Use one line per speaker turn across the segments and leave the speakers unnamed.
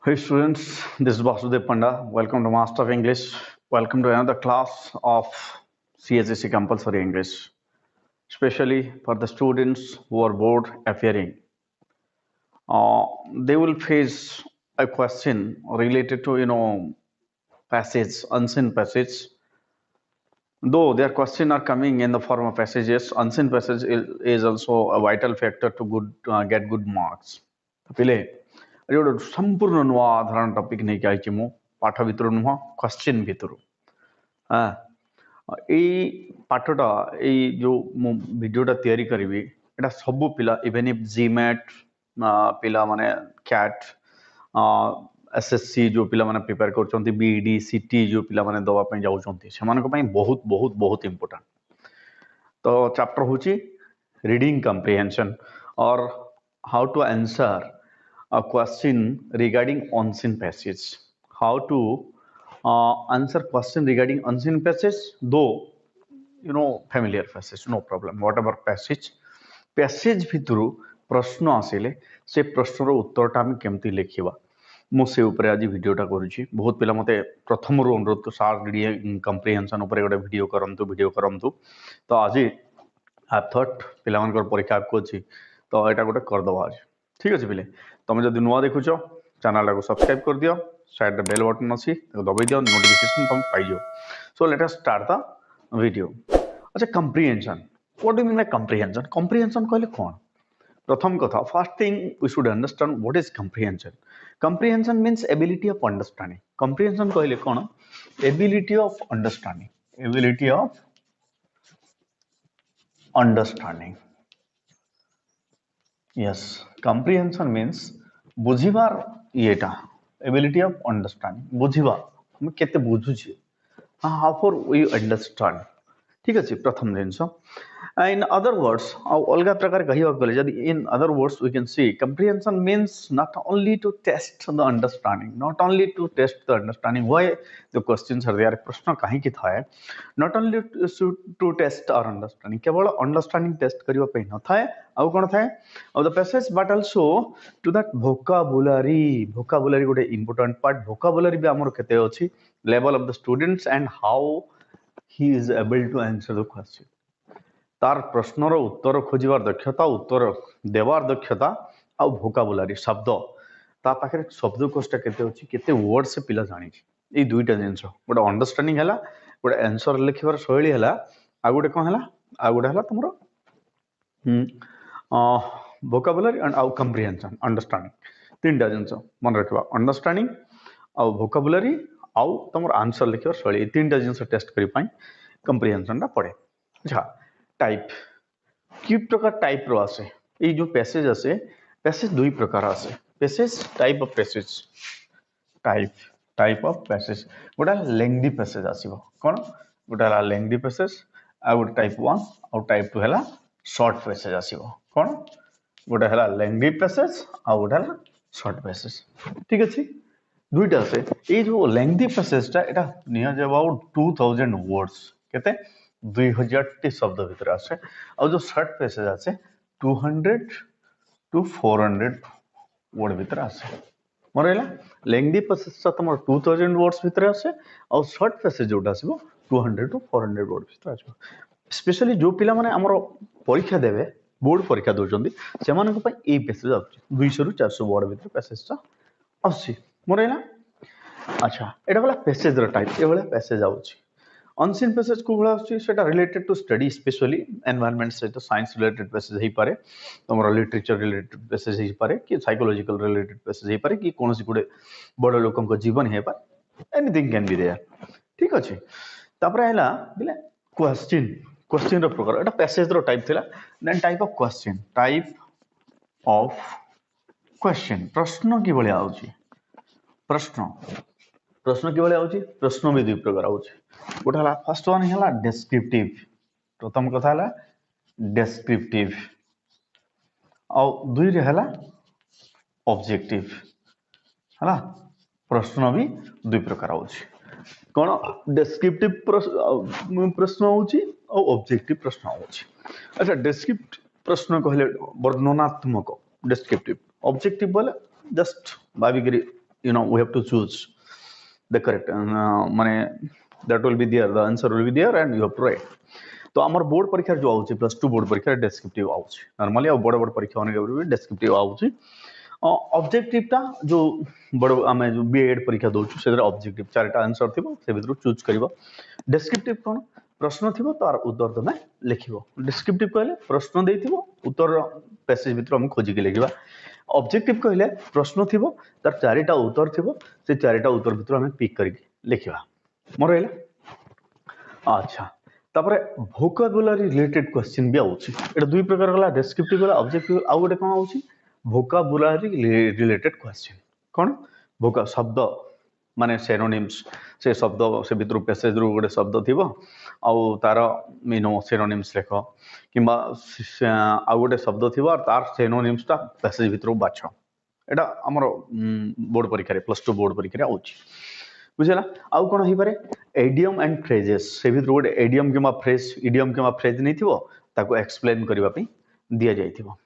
Hey students, this is Vasudev Panda. Welcome to Master of English. Welcome to another class of CSSC Compulsory English, especially for the students who are board appearing. They will face a question related to passage, unseen passage. Though their questions are coming in the form of passages, unseen passage is also a vital factor to get good marks. ପିଲେ ଆଜି ଗୋଟେ ସମ୍ପୂର୍ଣ୍ଣ ନୂଆ ଧାରଣ topic ନେଇକି ଆଇଛି ମୁଁ ପାଠ ଭିତରୁ ନୁହଁ କ୍ୱେଶ୍ଚିନ୍ ଭିତରୁ ହଁ ଏଇ ପାଠଟା ଏଇ ଯୋଉ ମୁଁ ଭିଡ଼ିଓଟା ତିଆରି କରିବି ଏଇଟା ସବୁ ପିଲା ଇଭେନ୍ ଇଫ୍ ଜିମ୍ୟାଟ୍ ପିଲାମାନେ କ୍ୟାଟ୍ एसएससी जो पिला माने प्रिपेयर करछन्ती बीडी सीटी जो पिला माने दवा ପାଇଁ ଯାଉଛନ୍ତି ସେମାନଙ୍କ ପାଇଁ ବହୁତ ବହୁତ ବହୁତ इंपोर्टेंट तो चैप्टर होची रीडिंग कम्प्रिहेंशन और how to answer a question regarding unseen passage. How to answer question regarding unseen passage, though familiar passage, no problem. Whatever passage भितरु प्रश्न आसिले से प्रश्नर उत्तरटा आम केमती लिखिबा मुझे ऊपर आज वीडियोटा करुच्ची बहुत पिला मते प्रथम अनुरोध तो सार रीडिंग कम्प्रिहेंशन ऊपर गोटे वीडियो करंतु तो आज आई थॉट पिला मानकर परीक्षा आपको अच्छी तो यहाँ गोटे करदे आज ठीक अच्छे पिले तुम जब नुआ देखुच चैनल को सब्सक्राइब कर दियो साइड बेल बटन अच्छी दबाई दियो नोटिफिकेशन तुम पाइज so let us start the video अच्छा comprehension what do mean by comprehension कहले कौन प्रथम कथा first thing we should understand what is comprehension means ability of understanding comprehension कहले कौन ability of understanding yes comprehension means बुझिबार येटा ability of understanding बुझिबा हम केते बुझुछि हाउ फॉर वी अंडरस्टैंड ठीक अच्छे प्रथम जिनस इन अदर वर्ड्स अलग प्रकार कहवा गले जदि in other words we can see comprehension means not only to test the understanding why the questions are there प्रश्न कहीं थाए not only to test our understanding केवल अंडरस्टैंडिंग टेस्ट करबा पे न थाए आउ कोन थाए आउ the passage but also to that vocabulary गोटे इंपोर्टेंट पार्ट वोकाबुलरी भी हमर केते अछि level of the students and how he is able to answer the question तार प्रश्नर उत्तर खोजिबार दक्षता उत्तर देवार दक्षता आ वोकाबुलरी शब्द ता पाखे शब्दकोश केते अछि केते वर्ड से पिला जानि ए दुईटा जिंस गोटे अंडरस्टैंडिंग हैला गोटे आंसर लिखिबार शैली हैला आ गोटे कोन हैला आ गोटे हैला तुमरो वोकाबुलरी एंड आ कम्प्रिहेंशन अंडरस्टैंडिंग तीनटा जिंस मन रखबा अंडरस्टैंडिंग आ वोकाबुलरी आउ तुम आंसर लिखिबार शैली तीनटा जिंस टेस्ट करि कम्प्रिहेंशन पड़े अच्छा टाइप कि प्रकार टाइप रो आसे ये जो पैसेज आसे पैसेज दुई प्रकार आसे पैसेज टाइप ऑफ पैसेज गोटा लेंथी पैसेज आसीबो कोन गोटा लेंथी पैसेज आ गोटे टाइप 1 और टाइप 2 हैला शॉर्ट पैसेज आसीबो कोन गोटा हैला लेंथी पैसेज आ गोटा हैला शॉर्ट पैसेज ठीक अछि दुईटा से ये जो lengthy पैसेजटा Etah near about 2000 words केते 2000 शब्द भीतर आसे और जो शॉर्ट पैसेज आसे 200 to 400 वर्ड भीतर आसे मरेला लेंथी पैसेज तुम 2000 वर्ड्स भीतर आसे और शॉर्ट पैसेज जोटा आसीबो 200 to 400 वर्ड भीतर आसीबो स्पेशली जो पिला माने हमरो परीक्षा देबे बोर्ड परीक्षा दोचंदी से मानक पय ए पैसेज आउची 200 ରୁ 400 वर्ड भीतर पैसेजटा आसी मरेला अच्छा एटा वाला पैसेज रो टाइप ए वाला पैसेज आउची अनसीन पैसेज को भला आउची सेटा related to study specially environment से तो साइंस रिलेटेड पैसेज हे पारे तमरो लिटरेचर रिलेटेड पैसेज हे पारे कि साइकोलॉजिकल रिलेटेड पैसेज हे पारे कि कोनोसी गुडे बड़ लोकन को जीवन हे पारे एनीथिंग कैन बी देयर ठीक अछि तापर हैला बिले क्वेश्चन रो प्रकार एटा पैसेज रो टाइप थिला देन टाइप ऑफ क्वेश्चन प्रश्न कि भले आउची प्रश्न कि आउची प्रश्न भी दुई प्रकार आउची गोटे हला फर्स्ट वन हला डेस्क्रिप्टिव प्रथम कथा हला डेस्क्रिप्टिव और दुई रे हला ऑब्जेक्टिव हला प्रश्न भी दुई प्रकार आउची कोन डेस्क्रिप्टिव प्रश्न आउची और ऑब्जेक्टिव प्रश्न आउची अच्छा डेस्क्रिप्टिव प्रश्न कहले वर्णनात्मक डेस्क्रिप्टिव ऑब्जेक्टिव बोले just भाविगिरी we have to choose the correct माने that will be there, the answer will be there and you have to write. तो आमर बोर्ड परीक्षा जो आउची +2 बोर्ड परीक्षा डेस्क्रिप्टिव आउची नॉर्मली आ बड़ बड़ परीक्षा माने भी डेस्क्रिप्टिव आउची ऑब्जेक्टिव टा जो बड़ आमे जो बीएड परीक्षा दोछु से ऑब्जेक्टिव चारटा आंसर थिबो से भितर चूज करबो डेस्क्रिप्टिव कोन प्रश्न थिबो तार उत्तर तमे लिखिबो डिस्क्रिप्टिव कहले प्रश्न देथिबो उत्तर पैसेज भितर हम खोजी के लिखिबा ऑब्जेक्टिव कहले प्रश्न थिबो तार चारटा उत्तर थिबो से चारटा उत्तर भितर हम पिक करके लिखिबा मोर हैला अच्छा तापरे वोकाबुलरी रिलेटेड क्वेश्चन भी आउची एटा दुई प्रकार गला डिस्क्रिप्टिव गला ऑब्जेक्टिव आ गोटे कोन आउची वोकाबुलरी रिलेटेड क्वेश्चन कोन वोका शब्द माने सिनोनिम्स से शब्द से भितर पैसेज रु गोटे शब्द थिबो आ तार सिनोनिम्स लेख किंबा आ गोटे शब्द थिबो और तार सिनोनिम्स ता पैसेज भितर बाछ एटा हमर बोर्ड परीक्षा रे +2 बोर्ड परीक्षा रे आउची बुझला आउ कोन ही पारे एडियम एंड फ्रेजेस से भितर गोटे एडियम किंबा फ्रेज इडियम किंबा फ्रेज नै थिबो ताको एक्सप्लेन करबा पई दिया जाय थिबो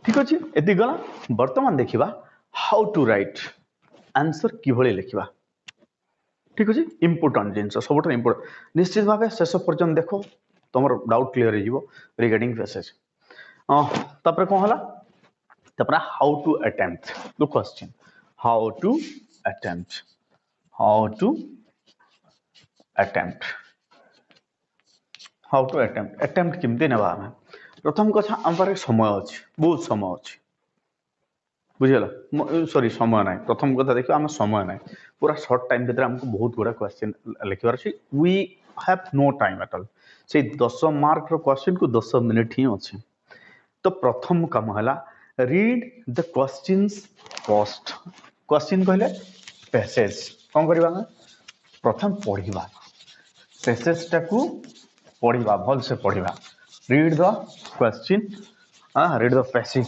ठीक अछि एति गला वर्तमान देखिबा हाउ टू राइट आंसर कि भले लिखिबा ठीक अछि इंपोर्टेंट जिंस सबटा इंपोर्टेंट निश्चित भाबे शेष पर्यंत देखो तमर डाउट क्लियर हो रिगार्डिंग पैसेज तापर कोन हला तापर how to attempt the question how to attempt how to attempt किमते नेबा हम प्रथम कथा हम पारे समय अछि बहुत समय अछि बुझिला सॉरी समय नाही प्रथम कथा देखियो हम समय नाही पूरा शॉर्ट टाइम भीतर हमको बहुत गुडा क्वेश्चन लिखिबार अछि we have no time at all से 10 मार्क रो क्वेश्चन को 10 मिनिट ही अछि तो प्रथम काम हला read the questions first question कहले पैसेज कोन करबा प्रथम पढिबा पैसेज टाकू पढिबा भल से पढिबा read the question read the passage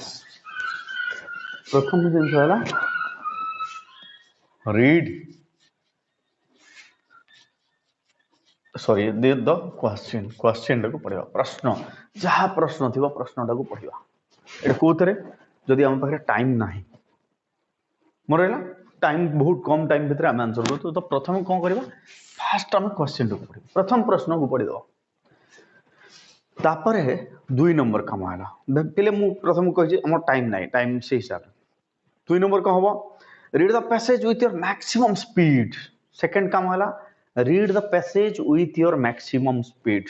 प्रथम जिन हला रीड सॉरी द क्वेश्चन टाकू पढिबा प्रश्न जहा प्रश्न थिबा प्रश्न टाकू पढिबा एटा कोथरे जदि हम पाखे टाइम नाही मोर हैला टाइम बहुत कम टाइम भीतर हम आंसर दो तो प्रथम कोन करबा फास्ट हम क्वेश्चन टाकू पढिबा प्रथम प्रश्न को पढि दो तापरे 2 नंबर काम हला पहले मु प्रथम कहि जे हमर टाइम नाही टाइम से हिसाब 2 नंबर को हबो read the passage with your maximum speed second काम हला read the passage with your maximum speed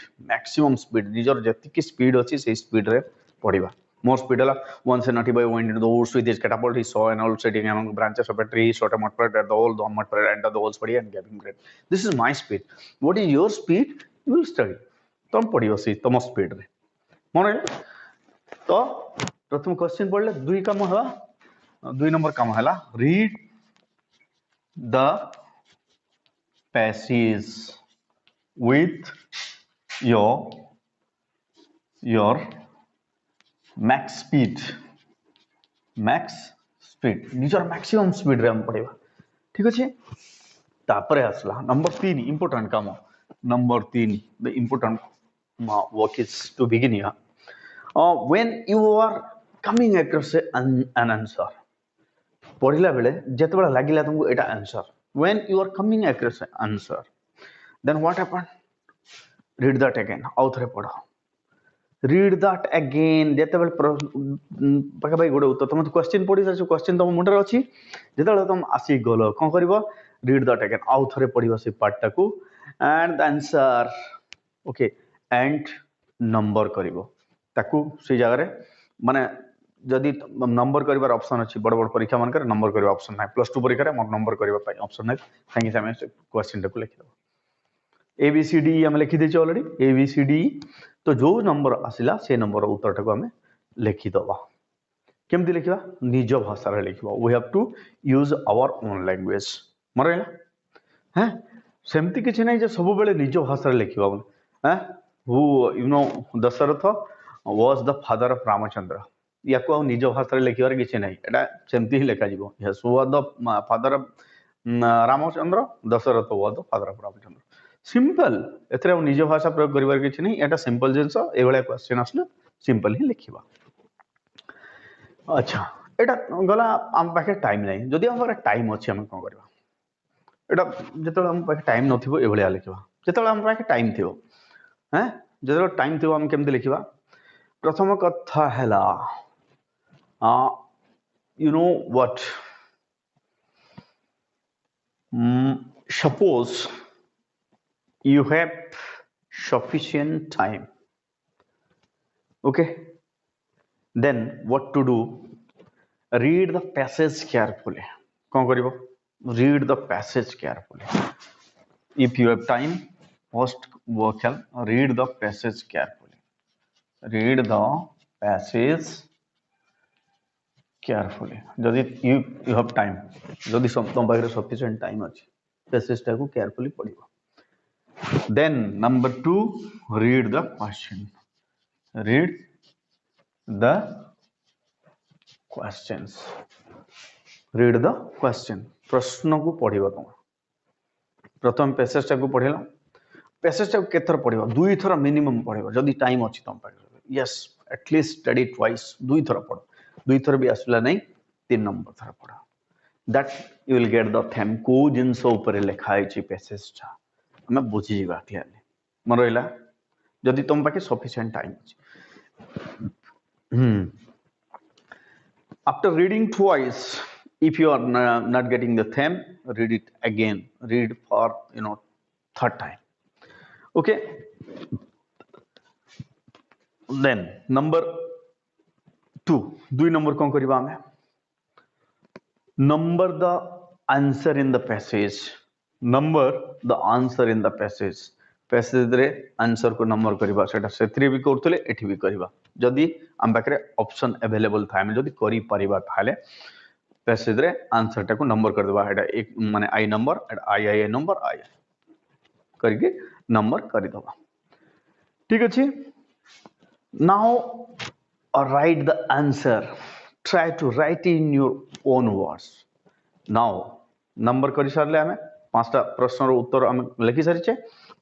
निजर जति की स्पीड अछि से स्पीड रे पढिबा मोर स्पीड हला 170 by wind into the woods with his catapult he saw an owl sitting among branches of a tree shot a mud at the hole the mud entered the hole's body and gave him great this is my speed what is your speed you will study तुम पढियो से तम speed रे मन तो प्रथम question पढ़ले दुई काम हला 2 नंबर काम हला read the passage with your max speed निजर मैक्सिमम स्पीड रे हम पढिबा ठीक अछि तापरे आसला नंबर 3 इंपोर्टेंट काम number 3 the important work is to begin here when you are coming across an answer पढ़िला बेले जते बडा लागिला तुमको एटा answer when you are coming across an answer then what happened read that again आउथरे Padho read that again जते बेले पका भाई गोडे उत्तर तुम क्वेश्चन पढि जाछ क्वेश्चन तुम मुंडर अछि जते बेले तुम आसी गलो कोन करबो read that again आउथरे पढिबो से पार्ट टाकू and the answer okay and number करिवो ताकू से जगह रे माने जदी नंबर करिवार ऑप्शन अछि बड़ बड़ परीक्षा मान कर नंबर करिवा ऑप्शन नै +2 परीक्षा रे मोर नंबर करिवा पई ऑप्शन नै संगे संगे क्वेश्चन टाकू लिखि दो ए बी सी डी हम लिखि देछ already A B C D तो जो नंबर आसिला से नंबर उत्तर टाकू हम लिखि दबा केमति लिखिबा निज भाषा रे लिखिबा we have to use our own language मरेला हैं सेमति किछ नै जे सब बेले निज भाषा रे लिखिबा हैं who you know Dasharatha was the father of Ramachandra याको निज भाषा रे लिखिबार किछि नै एटा सेमति ही लेखा जिवो yes who was the father of Ramachandra Dasharatha was the father of Ramachandra simple एथरे निज भाषा प्रयोग करिबार किछि नै एटा सिंपल जिंस ए बेले क्वेश्चन आसले सिंपल ही लिखिबा अच्छा एटा गला आम पाखे टाइम नहीं जदि आम पाखे टाइम अच्छी आम कौन करवा एटा जो आम पाखे टाइम नथिबो ए भलिया लिखिबा जेतेबेले आम पाखे टाइम थिबो हैं जेतेबेले टाइम थिबो आम केमते लिखिबा प्रथम कथा हैला you know what suppose you have sufficient time, okay, then what to do? Read the passage carefully. कौन करिबो? Read the passage carefully. If you have time, first work read the passage carefully. Read the passage carefully. जदि you have time, जदि तुम पाखे sufficient time अच्छी passage टाको carefully पढ़िबो. Then number 2, read the question. Read the questions. Read the question. प्रश्न को पढ़िबो तुम. प्रथम पैसेज टाको पढ़िला. पैसेज टाको केथर पढ़िबो? 2 थर मिनिमम पढ़िबो जदि टाइम अछि तुम पाखे. Yes, at least study twice. 2 थर पढ़. 2 थर भी आसला नहीं 3 नंबर थर पढ़. That you will get the theme को जिंस ऊपर लिखा है पैसेज टा हमें बुझी जीवा क्लियरली. मन रहिला जदि तुम पाखे सफिशिएंट टाइम अछि. After reading twice, if you are not getting the theme, read it again. Read for third time. Okay. Then number 2, 2 number कौन करिबा हमें? Number the answer in the passage. Number the answer in the passage. Passage रे answer को number करिबा सेटा सेथरे भी करथले एठी भी करिबा जदि हम पाखरे ऑप्शन अवेलेबल था हम जदि करि परिबा थाले पैसेज रे आंसर टा को नंबर कर देबा एटा एक माने आई नंबर एटा आई नंबर आई करके नंबर करि दबा. ठीक अछि. Now write the answer. Try to write in your own words. Now number करि सारले हमें पांचटा प्रश्नर उत्तर हम लिखि सारिछे.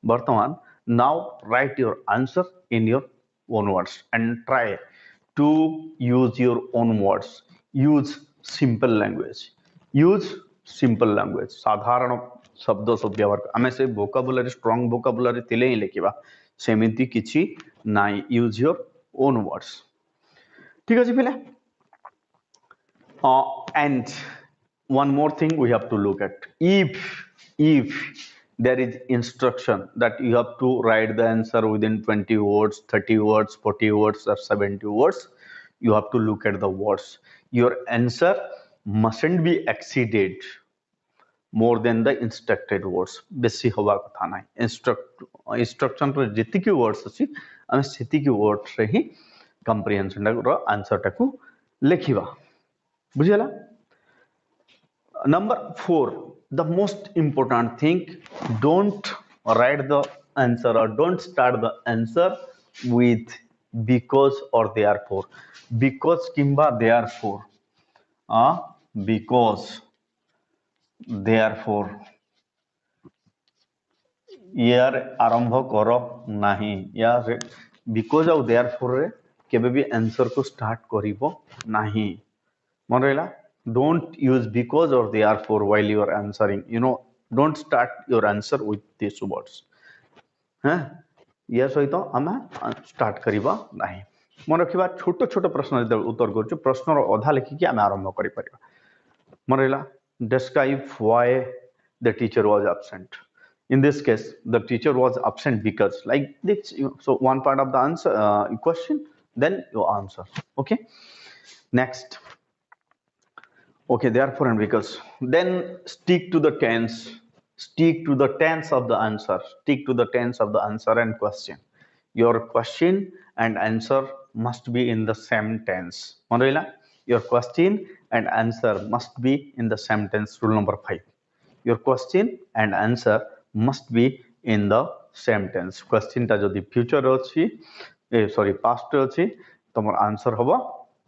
वर्तमान now write your answer in your own words and try to use your own words. Use simple language. Use simple language. साधारण शब्द सब व्यवहार आमे से vocabulary strong vocabulary थिले ही लिखिबा सेमिति किछि नाइ. Use your own words. ठीक अछि पिले. And one more thing we have to look at. If there is instruction that you have to write the answer within 20 words, 30 words, 40 words or 70 words, you have to look at the words. Your answer mustn't be exceeded more than the instructed words. बेसी हवा कथा नाही. Instruction रे जति की words अछि हम सेति की वर्ड्स रे ही कंप्रिहेंशन रो आंसर टाकू लिखिबा. बुझियला. Number 4, the most important thing, don't write the answer or don't start the answer with because or therefore. Because kimba therefore. Because therefore. यार आरंभ करो नहीं या because और therefore रे केबे भी आंसर को स्टार्ट करिवो नहीं. मन रहला. Don't use because or therefore while you are answering. Don't start your answer with these words. या सहित आम स्टार्ट करिबा नाही. मन रखिबा छोट छोट प्रश्न जब उत्तर करछु प्रश्न रो अधा लिखि आम आरंभ करि परिबा. मन रहला. Describe why the teacher was absent. In this case the teacher was absent because like this. So one part of the answer question, then your answer. Okay. Next. Okay, therefore and because. Then stick to the tense. Stick to the tense of the answer. Stick to the tense of the answer and question. Your question and answer must be in the same tense. Manrila, your question and answer must be in the same tense. Rule number 5. Your question and answer must be in the same tense. Question ta jodi future अछि, past अछि, tomar answer hoba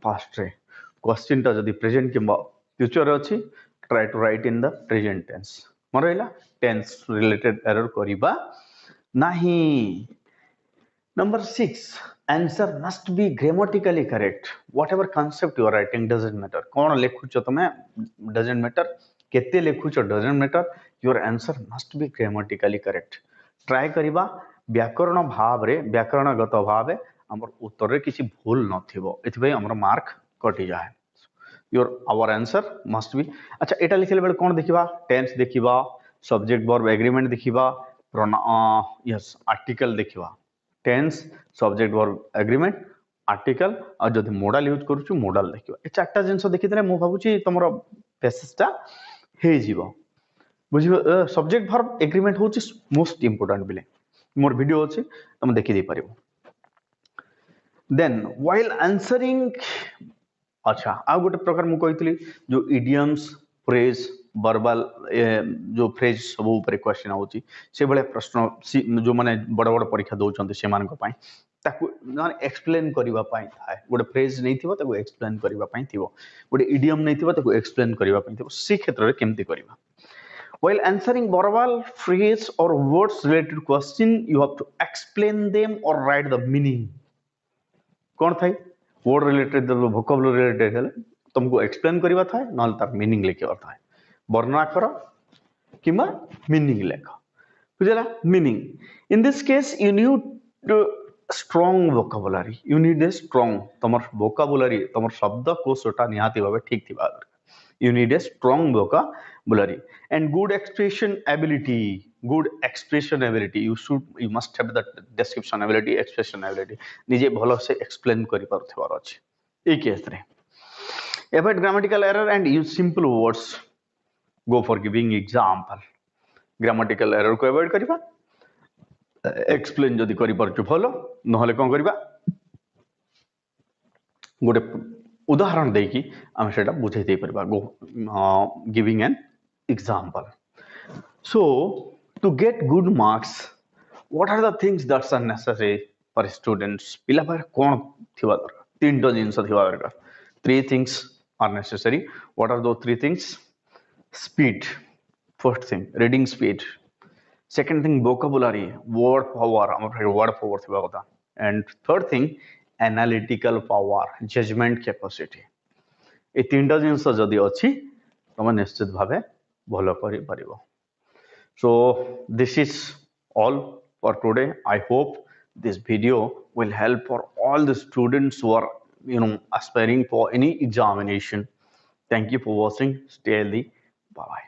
past re. Question ta jodi present kimba future अछि, try to write in the present tense. मन रहिला. tense related error करिबा नाही. Number 6, answer must be grammatically correct. Whatever concept you are writing doesn't matter. कौन लेखुच तमे doesn't matter. केते लेखुच doesn't matter. Your answer must be grammatically correct. Try करिबा व्याकरण भाव रे व्याकरणगत भाव हमर उत्तर रे किछि भूल नथिबो एथिबे हमर मार्क कटि जाय. Our answer must be. अच्छा एटा लिखले बेले कोन देखिबा टेंस देखिबा सब्जेक्ट वर्ब एग्रीमेंट देखिबा यस आर्टिकल देखिबा tense subject verb agreement article और जदि मोडाल यूज करूछु मोडाल देखिबा ए चारटा जिंस देखितले मु भाबुची तमरो पैसेजटा हे जीवो बुझिबो सब्जेक्ट वर्ब एग्रीमेंट होची मोस्ट इंपोर्टेंट बिले मोर वीडियो अछि तुम देखि दे परिबो. देन व्हाइल आंसरिंग अच्छा आ गोटे प्रकार मु कहितली जो इडियम्स फ्रेज वर्बल जो फ्रेज सब ऊपर क्वेश्चन होची से बळे प्रश्न जो माने बड़ बड़ परीक्षा दउचंते से मानक पई ताकू माने एक्सप्लेन करबा पई थाए गोटे फ्रेज नै थिबो ताकू एक्सप्लेन करबा पई थिबो गोटे इडियम नै थिबो ताकू एक्सप्लेन करबा पई थिबो से क्षेत्र रे केमति करबा. While answering verbal phrase or words related question you have to explain them or write the meaning. कोन थाई वर्ड रिलेटेड वोकैबुलरी रिलेटेड है तुमको एक्सप्लेन करबा थाए नल तार मीनिंग लिखबा थाए वर्णना कर किमा मीनिंग लेख बुझला meaning. In this case you need strong vocabulary you need a strong तमर वोकैबुलरी तमर शब्द कोशटा निहाती भाबे ठीक थिबा दरकार. You need a strong vocabulary and good expression ability. You must have that description ability, expression ability. निजे भलो से explain करि पारथिबार अछि ए केस रे. Avoid grammatical error and use simple words. Go for giving example. Grammatical error को avoid करिबा. Explain जदि करि पारछु भलो नहले कोन करिबा गोटे उदाहरण देकी आम सेटा बुझे दे परबा. Go giving an example. So to get good marks what are the things that's are necessary for students पिला पर कोन थिबा दरकार तीन टा जिंस थिबा दरकार. Three things are necessary. What are those three things? Speed first thing reading speed. Second thing vocabulary word power हमर वर्ड पावर थिबा कथा. And third thing analytical power judgment capacity. ए तीनटा जिंस जदि अछि तमे निश्चित भाबे भलो करि परिबो. So this is all for today. I hope this video will help for all the students who are aspiring for any examination. Thank you for watching. Stay healthy. Bye bye.